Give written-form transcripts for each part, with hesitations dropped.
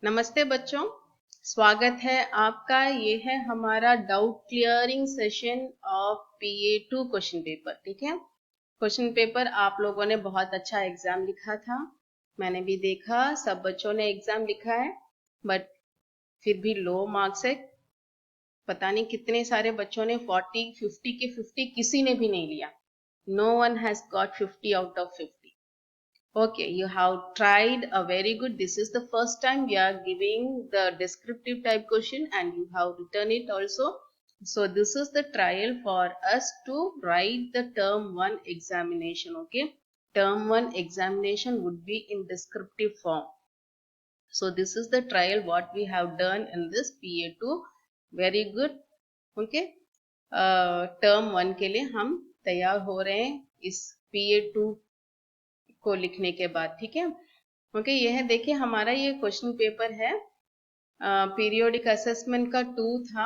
नमस्ते बच्चों, स्वागत है आपका। ये है हमारा doubt clearing session of PA2 question paper. ठीक है, क्वेश्चन पेपर आप लोगों ने बहुत अच्छा एग्जाम लिखा था, मैंने भी देखा, सब बच्चों ने एग्जाम लिखा है, बट फिर भी लो मार्क्स है। पता नहीं कितने सारे बच्चों ने 40, 50 के 50 किसी ने भी नहीं लिया। No one has got 50 out of 50. Okay, you have tried a very good. This is the first time we are giving the descriptive type question and you have written it also. So this is the trial for us to write the term 1 examination. Okay, term 1 examination would be in descriptive form. So this is the trial what we have done in this PA2. Very good. Okay, term 1 के लिए हम तैयार हो रहे हैं इस PA2 को लिखने के बाद। ठीक है, ओके, यह देखिए हमारा ये क्वेश्चन पेपर है, पीरियोडिक असेसमेंट का 2 था।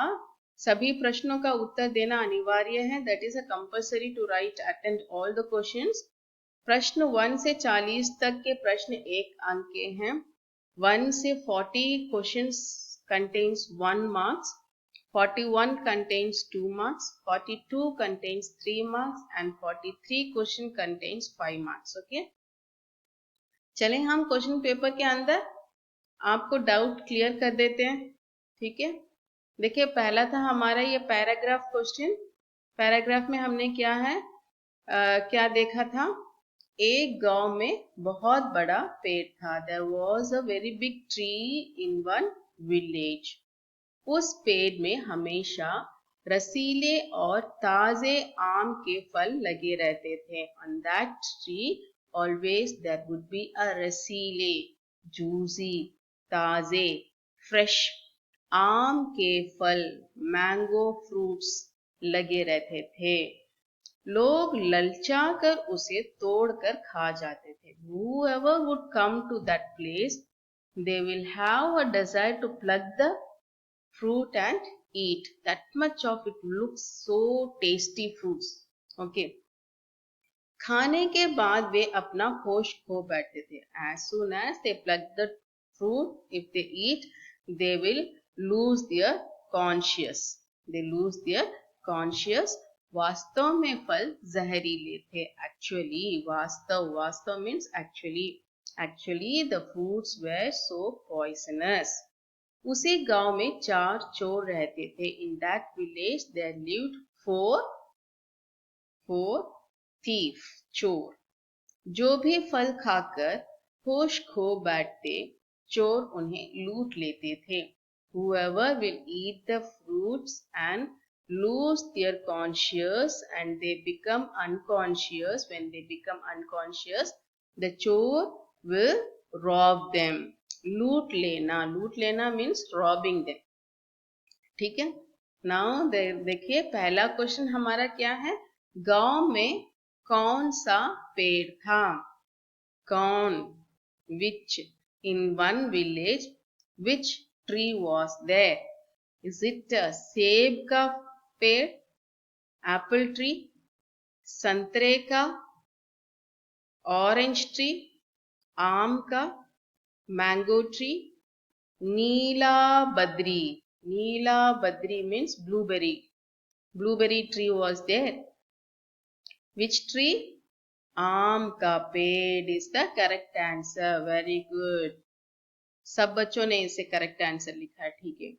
सभी प्रश्नों का उत्तर देना अनिवार्य है, that is a compulsory to write attend all the questions. प्रश्न 1 से 40 तक के प्रश्न 1 अंक के हैं। 1 से 40 questions contains 1 marks, 41 contains 2 marks, 42 contains 3 marks and 43 question contains 5 marks. Okay, चले हम क्वेश्चन पेपर के अंदर आपको डाउट क्लियर कर देते हैं। ठीक है, देखिए पहला था हमारा ये पैराग्राफ क्वेश्चन। पैराग्राफ में हमने क्या है क्या देखा था, एक गांव में बहुत बड़ा पेड़ था। There was a very big tree in one village. उस पेड़ में हमेशा रसीले और ताजे आम के फल लगे रहते थे। On that tree always there would be a रसीले, juicy, ताजे, fresh आम के फल, मैंगो फ्रूट्स लगे रहते थे। लोग ललचा कर उसे तोड़कर खा जाते थे। Whoever would come to that place, they will have a desire to pluck the fruit and eat. That much of it looks so tasty fruits. Okay, खाने के बाद वे अपना होश खो बैठते थे। As soon as they pluck the fruit, if they eat, they will lose their conscious. They lose their conscious. वास्तव में फल जहरीले थे। Actually, वास्तव means actually the fruits were so poisonous. उसी गांव में 4 चोर रहते थे। In that village there lived four thief, चोर। जो भी फल खाकर होश खो बैठते, चोर उन्हें लूट लेते थे। Whoever will eat the fruits and lose their conscious and they become unconscious, when they become unconscious, the chor will rob them. लूट लेना मीन्स रॉबिंग देम। ठीक है, नाउ देखिए पहला क्वेश्चन हमारा क्या है, गांव में कौन सा पेड़ था। कौन, which, in one village which tree was there. Is it सेब का पेड़, एप्पल ट्री, संतरे का, ऑरेंज ट्री, आम का, mango tree, Neela Badri means blueberry tree was there. Which tree? आम का पेड़ is the correct answer. Very good. सब बच्चों ने इसे करेक्ट आंसर लिखा है। ठीक है,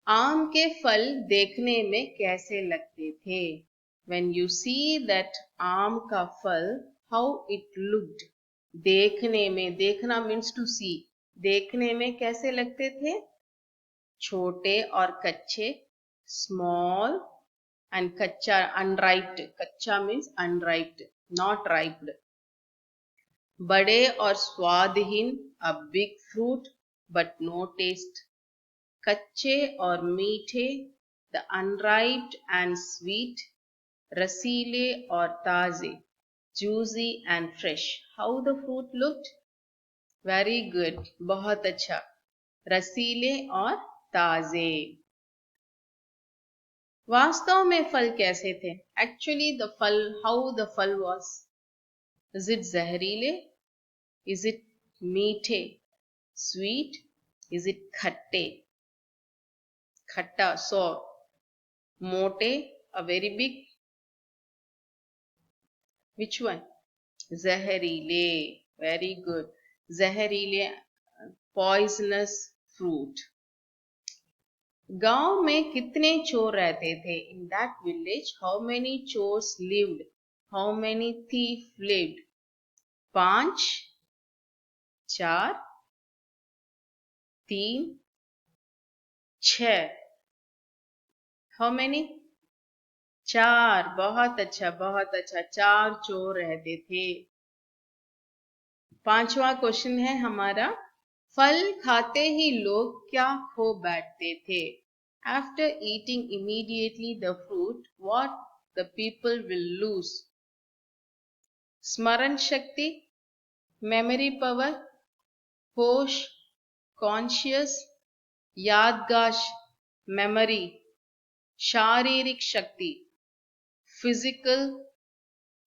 आम के फल देखने में कैसे लगते थे। When you see that आम का फल, how it looked. देखने में, देखना means to see, देखने में कैसे लगते थे, छोटे और कच्चे, स्मॉल एंड कच्चा, अनराइप्ड, कच्चा मीन्स अनराइप्ड, नॉट राइप्ड, बड़े और स्वादहीन, a big fruit but no taste, कच्चे और मीठे, द अनराइप्ड एंड स्वीट, रसीले और ताजे, juicy and fresh. How the fruit looked, very good, बहुत अच्छा, रसीले और ताजे। वास्तव में फल कैसे थे, एक्चुअली द फल, हाउ द फल वाज, इज इट जहरीले, इज इट मीठे, sweet, Is it khatte? Khatta, sour. Mote, a very big. Which one? Zaharile. Very good. Zaharile, poisonous fruit. गांव में कितने चोर रहते थे? In that village, how many chores lived? How many thief lived? 5, 4, 3, 6. How many? 4. बहुत अच्छा, बहुत अच्छा. 4 चोर रहते थे. 5वां क्वेश्चन है हमारा, फल खाते ही लोग क्या खो बैठते थे? After eating immediately the fruit, what the people will lose? स्मरण शक्ति, memory power, होश, conscious, यादगाश, memory, शारीरिक शक्ति, physical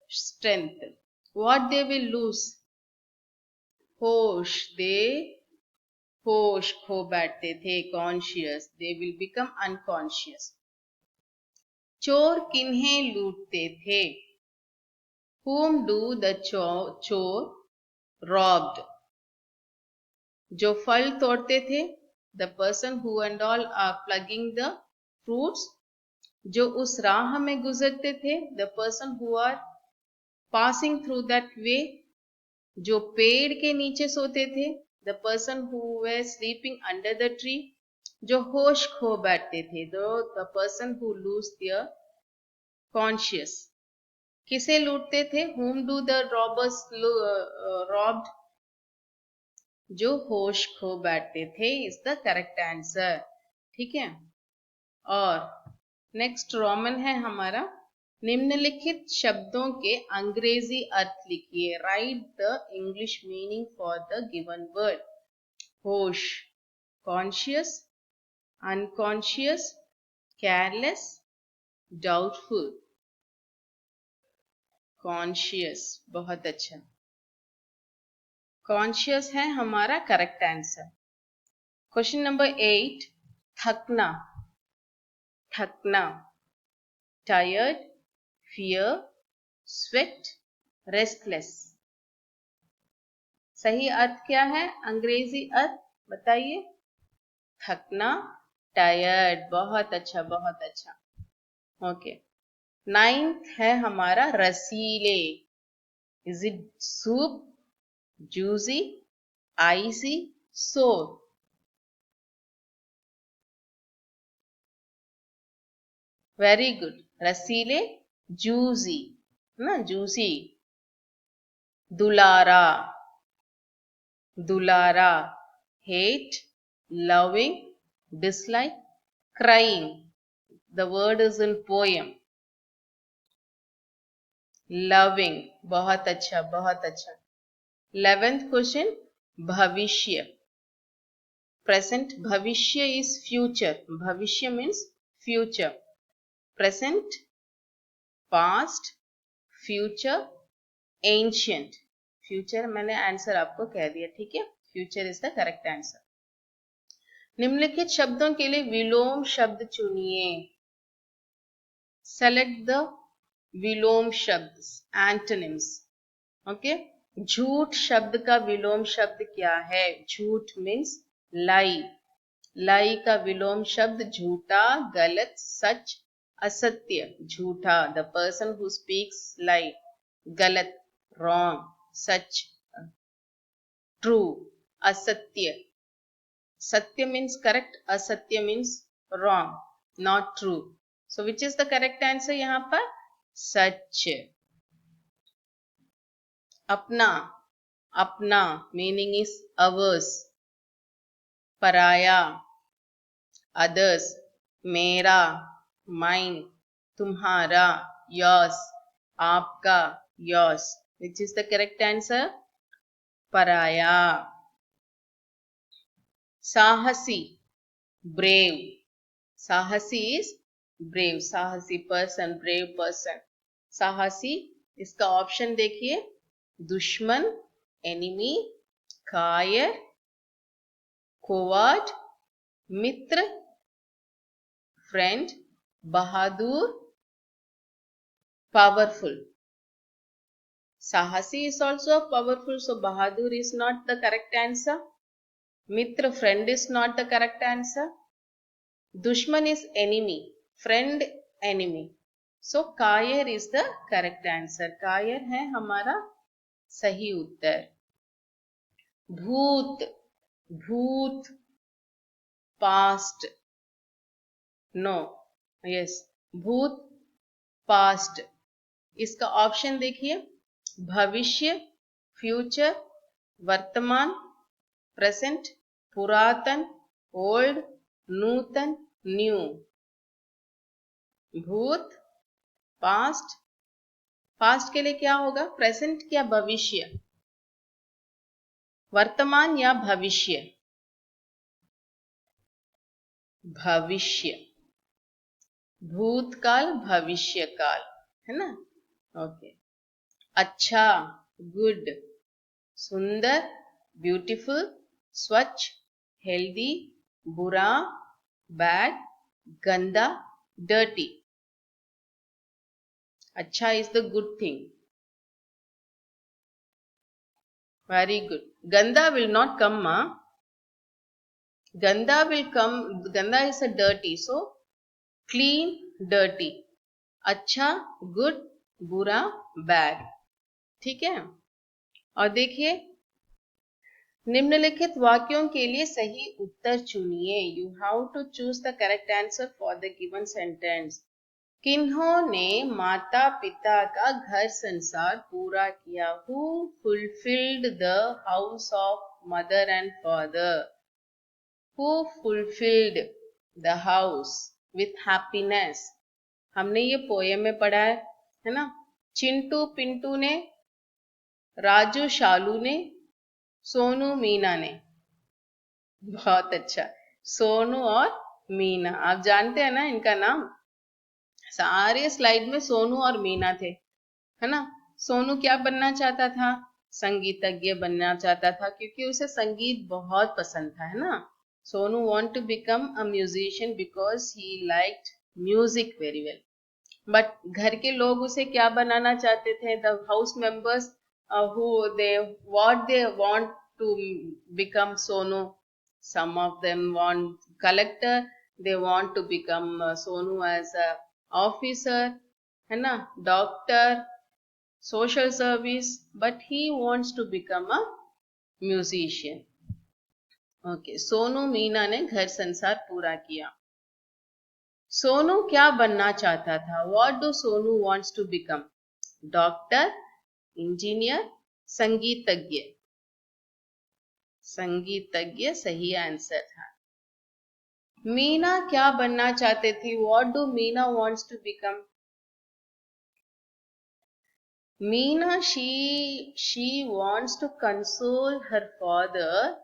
strength. What they will lose? होश. होश खो बैठते थे. Conscious. They will become unconscious. चोर किन्हें लूटते थे? Whom do the चोर robbed? जो फल तोड़ते थे, the person who and all are plugging the fruits. जो उस राह में गुजरते थे, the person who are passing through that way. जो पेड़ के नीचे सोते थे, the person who were sleeping under the tree. जो होश खो बैठते थे, the person who lose their conscious. किसे लूटते थे? Whom do the robbers robbed? जो होश खो बैठते थे is the correct answer. ठीक है. और नेक्स्ट रोमन है हमारा, निम्नलिखित शब्दों के अंग्रेजी अर्थ लिखिए. Write the English meaning for the given word. होश, conscious, unconscious, careless, doubtful. Conscious. बहुत अच्छा. कॉन्शियस है हमारा करेक्ट आंसर. क्वेश्चन नंबर 8, थकना. थकना. Tired, fear, sweat, restless. सही अर्थ क्या है? अंग्रेजी अर्थ बताइए. थकना, टायर्ड. बहुत अच्छा, बहुत अच्छा. ओके. 9th है हमारा रसीले. Is it soup, juicy, icy, sour? Very good. रसीले, जूसी ना, जूसी. दुलारा. दुलारा. Hate, loving, dislike, crying. The word is in poem. Loving. बहुत अच्छा, बहुत अच्छा. 11th question, भविष्य. Present. भविष्य is future. भविष्य means future. Present, past, future, ancient. Future मैंने आंसर आपको कह दिया. ठीक है. Future is the correct answer. निम्नलिखित शब्दों के लिए विलोम शब्द चुनिए. Select the विलोम शब्द, antonyms. ओके. झूठ शब्द का विलोम शब्द क्या है? झूठ means lie. lie का विलोम शब्द झूठा, गलत, सच, असत्य. झूठा, the person who speaks lie. गलत, wrong. सच, true. असत्य. Satya means correct, asatya means wrong, not true. So which is the correct answer यहाँ पर? सच. अपना. अपना meaning is ours. पराया, others. मेरा, mine. तुम्हारा, yours. आपका, yours. Which is the correct answer? पराया. साहसी, brave. साहसी is brave. साहसी person, brave person. साहसी. इसका ऑप्शन देखिए. दुश्मन, enemy, कायर, covert, Mitra, friend, Bahadur, powerful. Sahasi is also powerful, so Bahadur is not the correct answer. Mitra, friend, is not the correct answer. Dushman is enemy, friend, enemy. So Kayer is the correct answer. Kayer है हमारा सही उत्तर. भूत, भूत, past. No, yes, भूत, past. इसका option देखिए. भविष्य, future, वर्तमान, प्रेजेंट, पुरातन, ओल्ड, नूतन, न्यू. भूत, पास्ट. पास्ट के लिए क्या होगा? प्रेजेंट या भविष्य? वर्तमान या भविष्य? भविष्य. भूतकाल, भविष्यकाल, है ना? ओके. अच्छा, गुड, सुंदर, ब्यूटीफुल, स्वच्छ, हेल्दी, बुरा, बैड, गंदा, डर्टी. अच्छा is the good thing. Very good. Ganda will not come, ma. Ganda will come. Ganda is a dirty, so clean, dirty. अच्छा, good, बुरा, bad. ठीक है. और देखिए, निम्नलिखित वाक्यों के लिए सही उत्तर चुनिए. You have to choose the correct answer for the given sentence. किन्होंने माता पिता का घर संसार पूरा किया? Who fulfilled the house of mother and father? Who fulfilled the house with happiness? हमने ये पोएम में पढ़ा है ना. चिंटू पिंटू ने, राजू शालू ने, सोनू मीना ने. बहुत अच्छा. सोनू और मीना, आप जानते हैं ना इनका नाम. सारे स्लाइड में सोनू और मीना थे, है ना. सोनू क्या बनना चाहता था? संगीतज्ञ बनना चाहता था, क्योंकि उसे संगीत बहुत पसंद था, है ना. Sonu want to become a musician because he liked music very well. But घर के लोग उसे क्या बनाना चाहते थे? The house members who they want to become Sonu. Some of them want collector, they want to become Sonu as a officer, है ना, doctor, social service, but he wants to become a musician. Okay, Sonu Meena ने घर संसार पूरा किया. सोनू क्या बनना चाहता था? What do Sonu wants to become? Doctor, engineer, संगीतज्ञ. संगीतज्ञ सही आंसर था. मीना क्या बनना चाहते थी? What do Meena wants to become? Meena, she wants to console her father,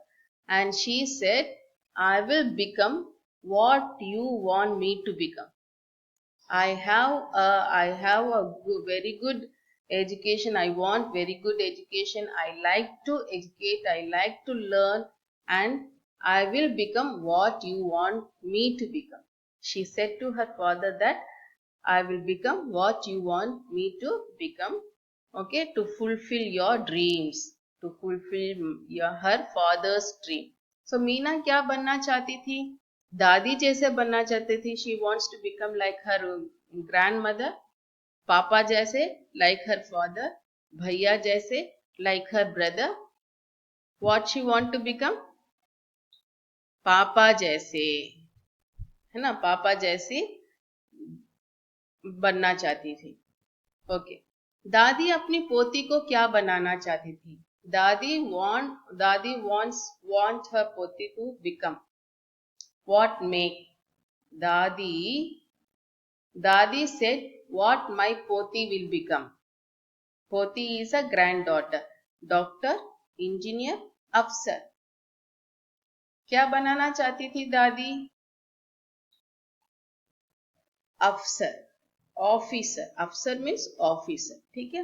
and she said, I will become what you want me to become. I have a very good education. I want very good education. I like to educate. I like to learn, and I will become what you want me to become. She said to her father that I will become what you want me to become. Okay, to fulfill your dreams, to fulfill her father's dream. So Meena क्या बनना चाहती थी? दादी जैसे बनना चाहती थी. She wants to become like her grandmother. पापा जैसे, like her father. भैया जैसे, like her brother. What she want to become? पापा जैसे, है ना, पापा जैसी बनना चाहती थी. ओके. दादी अपनी पोती को क्या बनाना चाहती थी? दादी want her poti to become what? Make. Dadi said what my poti will become. Poti is a granddaughter. Doctor, engineer, अफसर. क्या बनाना चाहती थी दादी? अफसर, ऑफिसर. अफसर मीन्स ऑफिसर. ठीक है.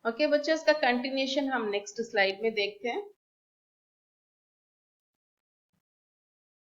ओके बच्चों, इसका कंटिन्यूशन हम नेक्स्ट स्लाइड में देखते हैं.